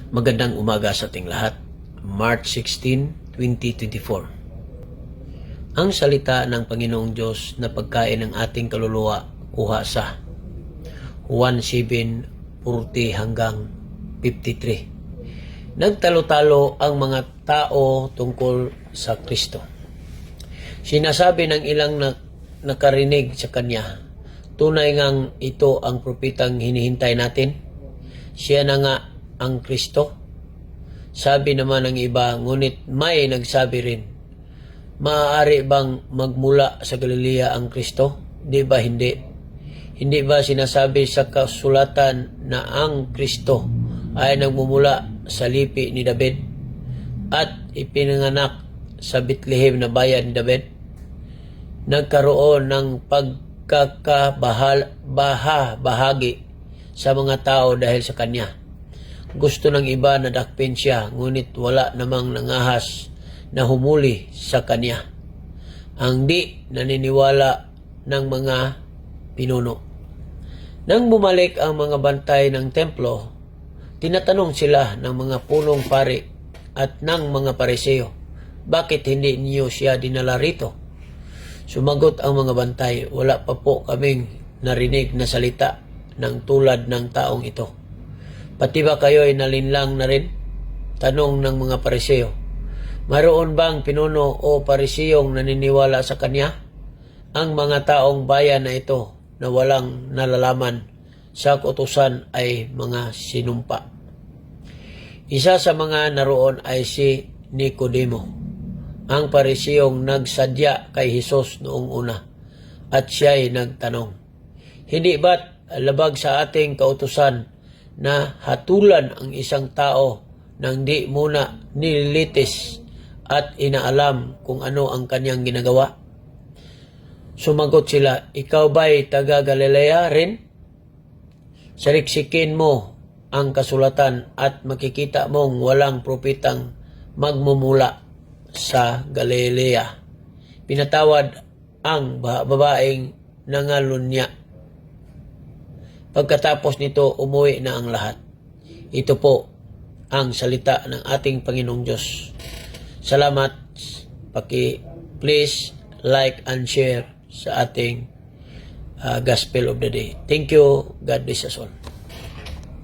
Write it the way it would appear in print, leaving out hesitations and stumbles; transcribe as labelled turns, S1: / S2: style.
S1: Magandang umaga sa ating lahat. March 16, 2024. Ang salita ng Panginoong Diyos na pagkain ng ating kaluluwa kuha sa Juan 7:40 hanggang 53. Nagtalo-talo ang mga tao tungkol sa Kristo. Sinasabi ng ilang nakarinig sa Kanya, tunay ngang ito ang propetang hinihintay natin. Siya na nga ang Kristo. Sabi naman ng iba, ngunit may nagsabi rin, maaari bang magmula sa Galilea ang Kristo? Di ba hindi? Hindi ba sinasabi sa kasulatan na ang Kristo ay nagmumula sa lipi ni David at ipinanganak sa Bethlehem na bayan ni David? Nagkaroon ng pagkakabahagi sa mga tao dahil sa Kanya. Gusto ng iba na dakpin siya, ngunit wala namang nangahas na humuli sa Kanya. Ang di naniniwala ng mga pinuno. Nang bumalik ang mga bantay ng templo, tinatanong sila ng mga punong pari at ng mga pariseo, bakit hindi niyo siya dinala rito? Sumagot ang mga bantay, wala pa po kaming narinig na salita ng tulad ng taong ito. Pati ba kayo ay nalinlang na rin? Tanong ng mga pariseo. Mayroon bang pinuno o pariseyong naniniwala sa Kanya? Ang mga taong bayan na ito na walang nalalaman sa kautusan ay mga sinumpa. Isa sa mga naroon ay si Nicodemo, ang pariseyong nagsadya kay Hesus noong una, at siya ay nagtanong, hindi ba't labag sa ating kautusan na hatulan ang isang tao nang di muna nililitis at inaalam kung ano ang kanyang ginagawa? Sumagot sila, ikaw ba'y taga Galilea rin? Saliksikin mo ang kasulatan at makikita mong walang propetang magmumula sa Galilea. Pinatawad ang babaeng nangalunya. Pagkatapos nito, umuwi na ang lahat. Ito po ang salita ng ating Panginoong Diyos. Salamat. Please like and share sa ating Gospel of the Day. Thank you. God bless us all.